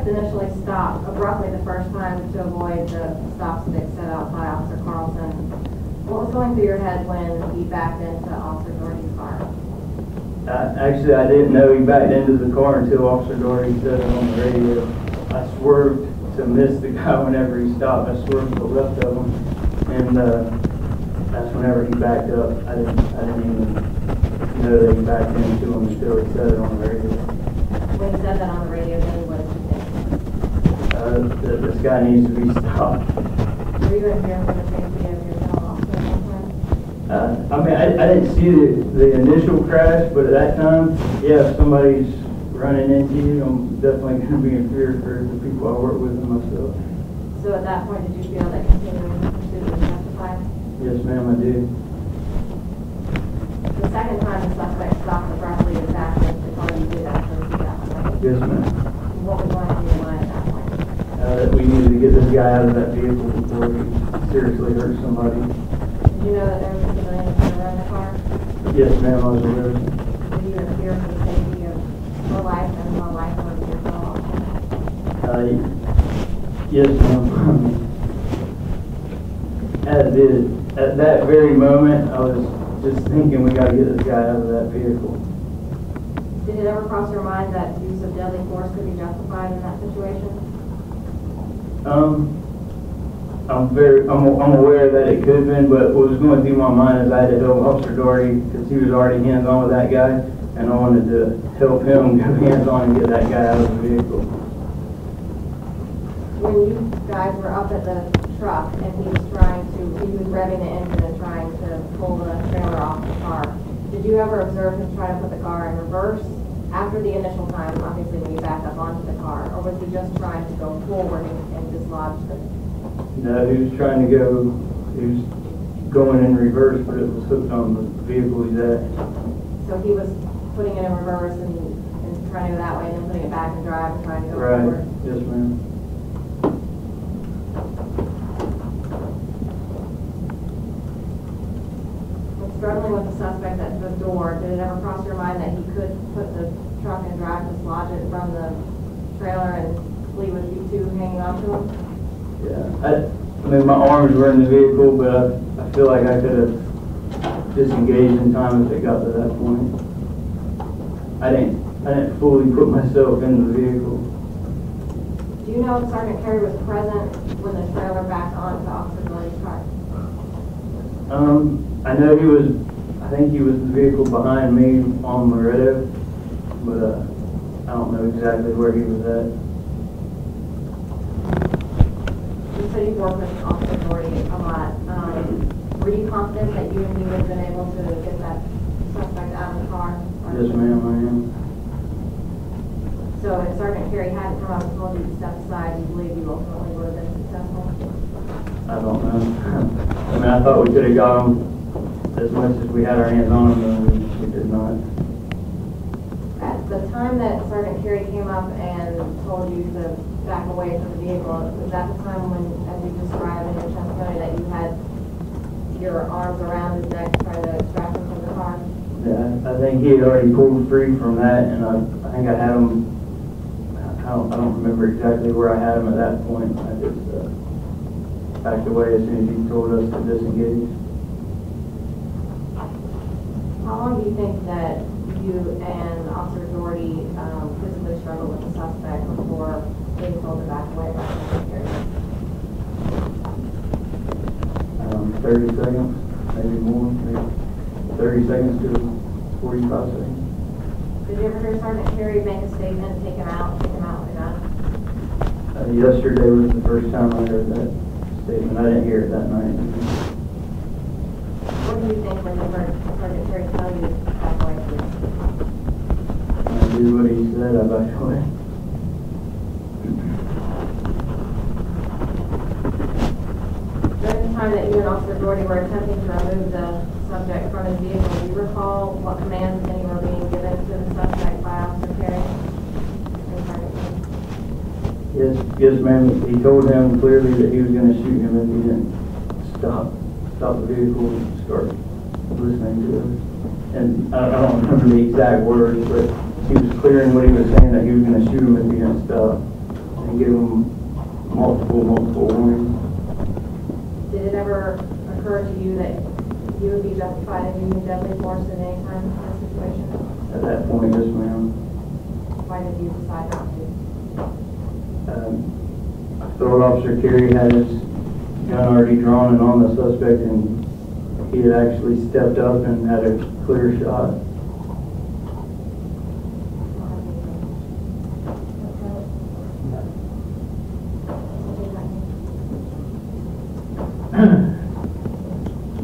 suspect initially stopped abruptly the first time to avoid the stop stick set out by Officer Carlson. What was going through your head when he backed into Officer Doherty's car? Actually, I didn't know he backed into the car until Officer Doherty said it on the radio. I swerved to miss the guy whenever he stopped. I swerved to the left of him, and that's whenever he backed up. I didn't even know that he backed into him until he said it on the radio. When he said that on the radio, then what did you think? That this guy needs to be stopped. Were you in here for the safety of yourself also at that time? I mean, I didn't see the initial crash, but at that time, yeah, if somebody's running into you, I'm definitely going to be in fear for the people I work with and myself. So at that point, did you feel that continuing pursuit was justified? Yes, ma'am, I did. The second time the suspect stopped abruptly and backed into the car, you did actually see that one, right? Yes, ma'am. What was going through your mind at that point? That we needed to get this guy out of that vehicle before he seriously hurt somebody. Did you know that there was a civilian offender in the car? Yes, ma'am, I was aware. Were you in fear for the safety of your life and the life of your fellow officers? Yes, ma'am. At that very moment, I was just thinking we got to get this guy out of that vehicle. Did it ever cross your mind that use of deadly force could be justified in that situation? I'm aware that it could have been, but what was going through my mind is I had to help Officer Doherty because he was already hands-on with that guy, and I wanted to help him go hands-on and get that guy out of the vehicle. When you guys were up at the truck and he was revving the engine and trying to pull the trailer off the car, did you ever observe him try to put the car in reverse after the initial time, obviously when you backed up onto the car, or was he just trying to go forward and dislodge the? No, he was trying to go, he was going in reverse, but it was hooked on the vehicle he's at. So he was putting it in reverse and trying to go that way and then putting it back and drive and trying to go right. forward? Yes, ma'am. Struggling with the suspect at the door, did it ever cross your mind that he could put the truck in drive, dislodge it from the trailer and flee with you two hanging on to him? Yeah, I mean, my arms were in the vehicle, but I feel like I could have disengaged in time if it got to that point. I didn't fully put myself in the vehicle. Do you know if Sergeant Carey was present when the trailer backed onto Officer Doherty's car? I know I think he was the vehicle behind me on Loretto, but I don't know exactly where he was at. You said you worked with Officer Doherty a lot. Were you confident that you and he would have been able to get that suspect out of the car? Yes, ma'am, I am. So if Sergeant Carey hadn't come up and told you to step aside, you believe you ultimately would have been successful? I don't know. I mean, I thought we could have got him as much as we had our hands on him, and we did not. At the time that Sergeant Carey came up and told you to back away from the vehicle, was that the time when, as you described in your testimony, that you had your arms around his neck trying to extract him from the car? Yeah, I think he had already pulled free from that, and I think I had him, I don't remember exactly where I had him at that point. I just backed away as soon as he told us to disengage. How long do you think that you and Officer Doherty physically struggled with the suspect before being told to back away by Sergeant Carey? 30 seconds, maybe more, maybe 30 seconds to 45 seconds. Did you ever hear Sergeant Carey make a statement, take him out with a gun? Yesterday was the first time I heard that statement. I didn't hear it that night. What do you think when you heard Sergeant Carey tell you to back away from him? I do what he said, I backed away. During the time that you and Officer Doherty were attempting to remove the subject from his vehicle, do you recall what commands, if any, were being given to the suspect by Officer Carey? Yes, ma'am. He told him clearly that he was going to shoot him if he didn't stop the vehicle and start listening to us. And I don't remember the exact words, but he was clear in what he was saying, that he was going to shoot him if he didn't stop. and give them multiple warnings. Did it ever occur to you that you would be justified in using deadly force at any time in this situation? At that point, yes, ma'am. Why did you decide not to? I thought Officer Carey had his gun already drawn and on the suspect, and he had actually stepped up and had a clear shot.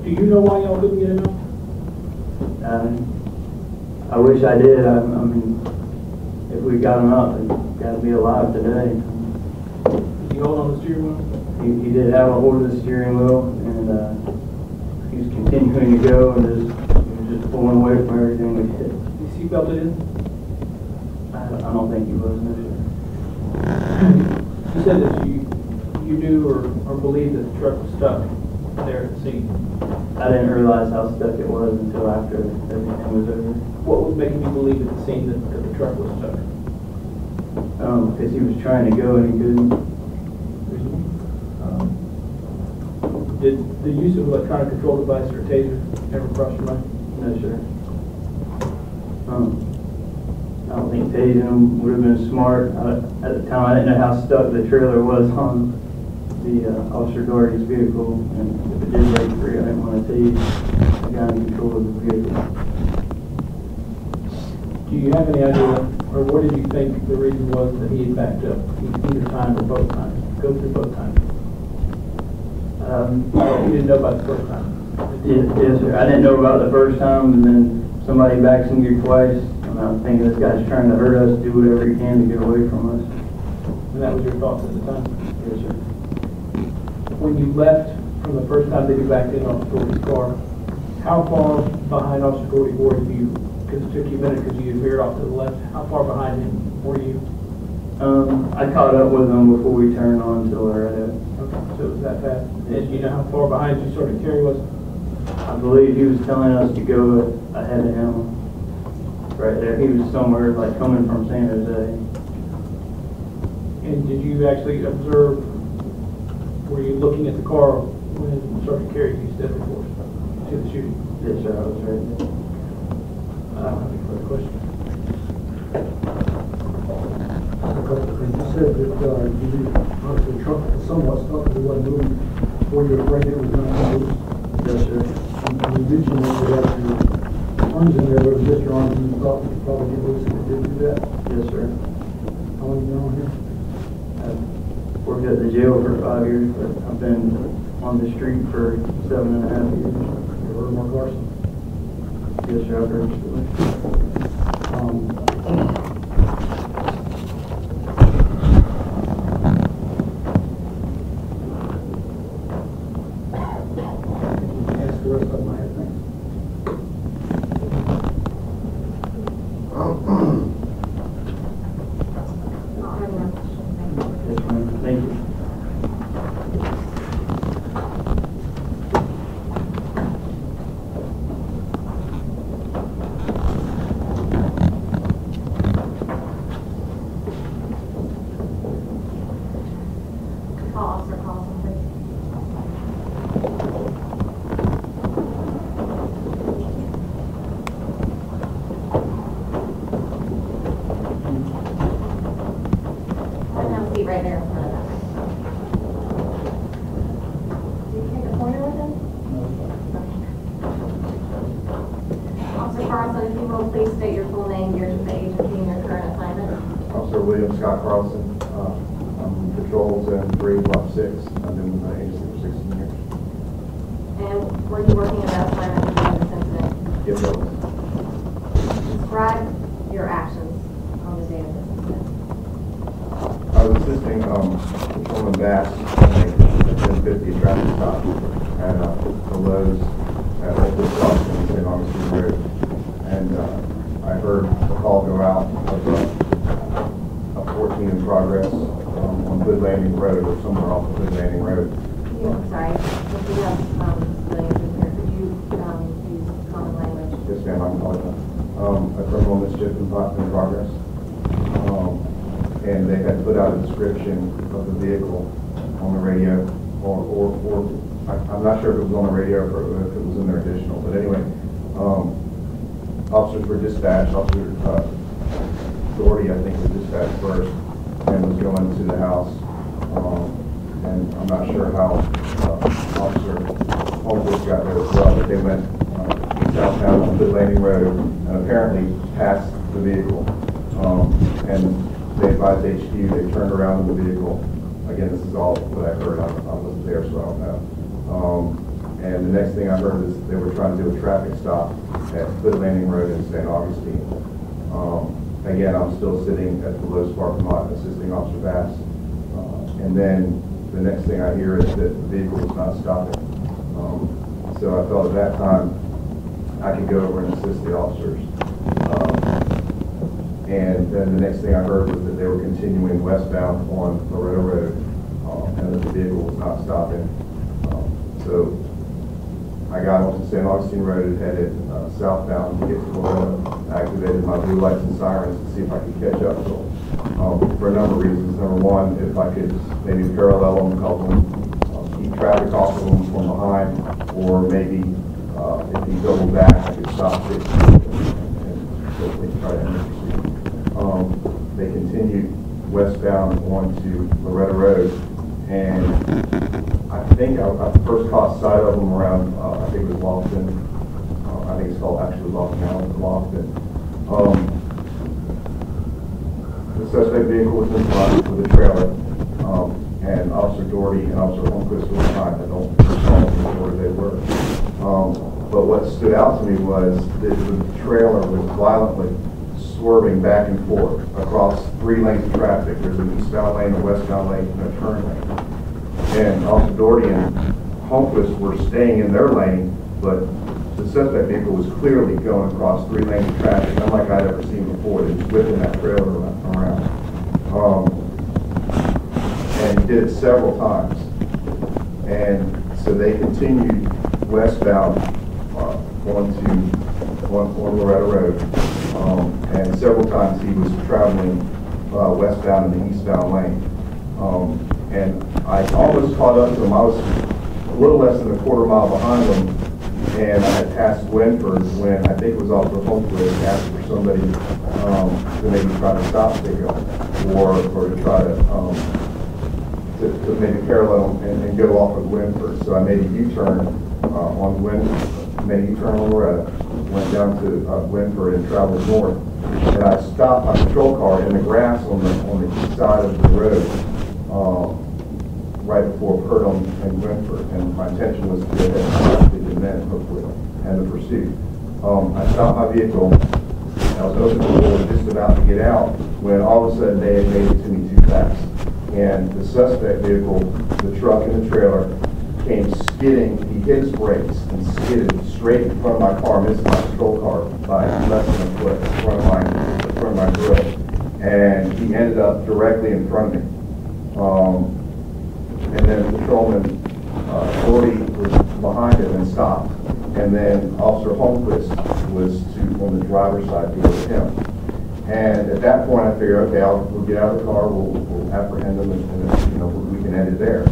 Do you know why y'all couldn't get him out? I wish I did. I mean, if we got him out, he'd got to be alive today. Did he hold on the steering wheel? He did have a hold of the steering wheel, and he was continuing to go, and he was just pulling away from everything we did. Is he belted in? I don't think he was, no, sir. You said that you knew or believed that the truck was stuck there at the scene. I didn't realize how stuck it was until after everything was over. What was making you believe at the scene that the truck was stuck? Because he was trying to go and he couldn't. Did the use of electronic control device or taser ever cross your mind? No, sir. I don't think tasing him would have been smart. At the time, I didn't know how stuck the trailer was on the Officer Doherty's vehicle, and if it did break free, I didn't want to tase the guy in control of the vehicle. Do you have any idea, or what did you think the reason was that he had backed up either time or both times? Go through both times. You didn't know about the first time? Yes, sir. I didn't know about the first time, and then somebody backs in you twice, and I'm thinking this guy's trying to hurt us, do whatever he can to get away from us. And that was your thoughts at the time? Yes, sir. When you left from the first time that you backed in Officer Doherty's car, how far behind Officer Doherty were you? Because it took you a minute because you had veered off to the left. How far behind him were you? I caught up with him before we turned on to Laredo. Okay, so it was that fast. And you know how far behind you Sergeant Carey was? I believe he was telling us to go ahead of him. Right there. He was somewhere like coming from San Jose. And did you actually observe, were you looking at the car when Sergeant Carey used deadly force to the shooting? Yes, sir. I was right there. I don't have any further questions. You said that the truck was somewhat stuck because it wasn't moving. Were you afraid it was going to move? Yes, sir. And you mentioned that you had your arms in there, but it was just your arms, and you thought you could probably get loose if it did do that. Yes, sir. How long have you been on here? I've worked at the jail for 5 years, but I've been on the street for 7.5 years. You heard Mark Larson? Yes, sir. I've heard the story. Ask the rest of my head, thanks. Not having a question. Yes, ma'am. Thank you. Call Officer Carlson, please. And have a seat right there in front of them. Did you take a pointer with him? Officer Carlson, if you will please state your full name, years of age, and your current assignment. Officer William Scott Carlson. I'm patrols in 3, Block 6. I've been with the agency for 16 years. And were you working in that assignment during this incident? Yes, I was. Describe your actions on the day of this incident. I was assisting Patrolman Bass at 1050 traffic stop at the Lowe's at Oakwood Crossing in St. Augustine Road. And I heard a call go out of a 14 in progress on Good Landing Road, or somewhere off of Good Landing Road. I'm sorry, if you have civilians in here, could you use common language? Yes, ma'am, I apologize. A criminal mischief in progress. and they had put out a description of the vehicle on the radio, or I'm not sure if it was on the radio or if it was in their additional, but anyway, officers were dispatched. Officer Doherty, I think, was dispatched first and was going to the house, and I'm not sure how Officer Holmquist got there as well, but they went southbound on the landing road and apparently passed the vehicle, and they advised HQ, they turned around in the vehicle. Again, this is all what I heard. I wasn't there, so I don't know. And the next thing I heard is they were trying to do a traffic stop at Hood Landing Road in St. Augustine. Again, I'm still sitting at the Lowe's parking lot assisting Officer Bass. And then the next thing I hear is that the vehicle was not stopping. So I felt at that time I could go over and assist the officers. And then the next thing I heard was that they were continuing westbound on Loretto Road, and that the vehicle was not stopping. So I got onto St. Augustine Road and headed southbound to get to Loretto. I activated my blue lights and sirens to see if I could catch up to them for a number of reasons. Number one, if I could maybe parallel them, couple them, keep traffic off of them from behind, or maybe if he doubled back, I could stop it and hopefully try to intercede. They continued westbound onto Loretto Road, and I think I first caught sight of them around, I think it was Lofton. I think it's called actually Lofton. The suspect vehicle was in front with a trailer, and Officer Doherty and Officer Holmquist were behind. I don't recall where they were. But what stood out to me was that the trailer was violently swerving back and forth across 3 lanes of traffic. There's an eastbound lane, a westbound lane, and a turn lane. And Officer Doherty and Holmquist were staying in their lane, but the suspect vehicle was clearly going across 3 lanes of traffic, unlike I'd ever seen before. They was whipping that trailer around. And he did it several times. And so they continued westbound on Loretto Road. And several times he was traveling westbound in the eastbound lane. And I almost caught up to him. I was a little less than a quarter mile behind him, and I had passed Winford when I think it was Officer Holmquist asked for somebody to maybe try to stop pickup or to try to maybe parallel and go off of Winford. So I made a U-turn on Winford, made a U-turn on Loretto, went down to Winford and traveled north. And I stopped my patrol car in the grass on the east side of the road, right before Purdom and Winford, and my intention was to go ahead and stop the event, hopefully, and the pursuit. I stopped my vehicle, and I was opening the door just about to get out, when all of a sudden they had made it to me too fast. And the suspect vehicle, the truck and the trailer, came skidding. He hit his brakes and skidded straight in front of my car, missed my patrol car by less than a foot in front of my grill. And he ended up directly in front of me. And then Patrolman Doherty was behind him and stopped. And then Officer Holmquist was on the driver's side to go with him. And at that point, I figured, okay, we'll get out of the car, we'll apprehend them, and we can end it there.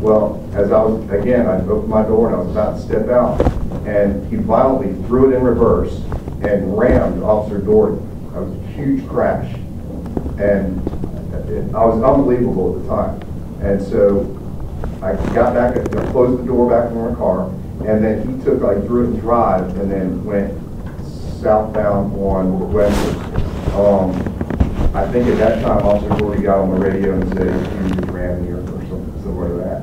Well, as I opened my door and I was about to step out, and he violently threw it in reverse and rammed Officer Doherty. That was a huge crash, and I was unbelievable at the time. And so I got back, I closed the door back in my car, and then he threw it in drive and then went southbound on Western. I think at that time Officer Doherty got on the radio and said he just ran me or something similar to that.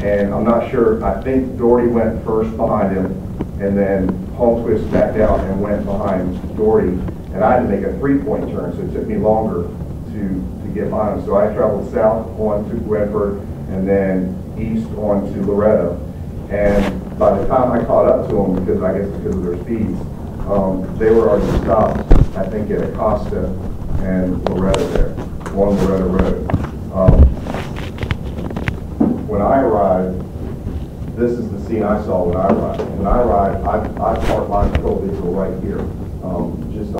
And I'm not sure, I think Doherty went first behind him, and then Holmquist backed out and went behind Doherty, and I had to make a 3-point turn, so it took me longer to get behind him. So I traveled south on to Winford and then east on to Loretto. And by the time I caught up to them, because of their speeds, they were already stopped, I think, at Acosta and Loretto there, on Loretto Road. When I arrived, this is the scene I saw when I arrived. When I arrived, I parked my patrol vehicle right here, just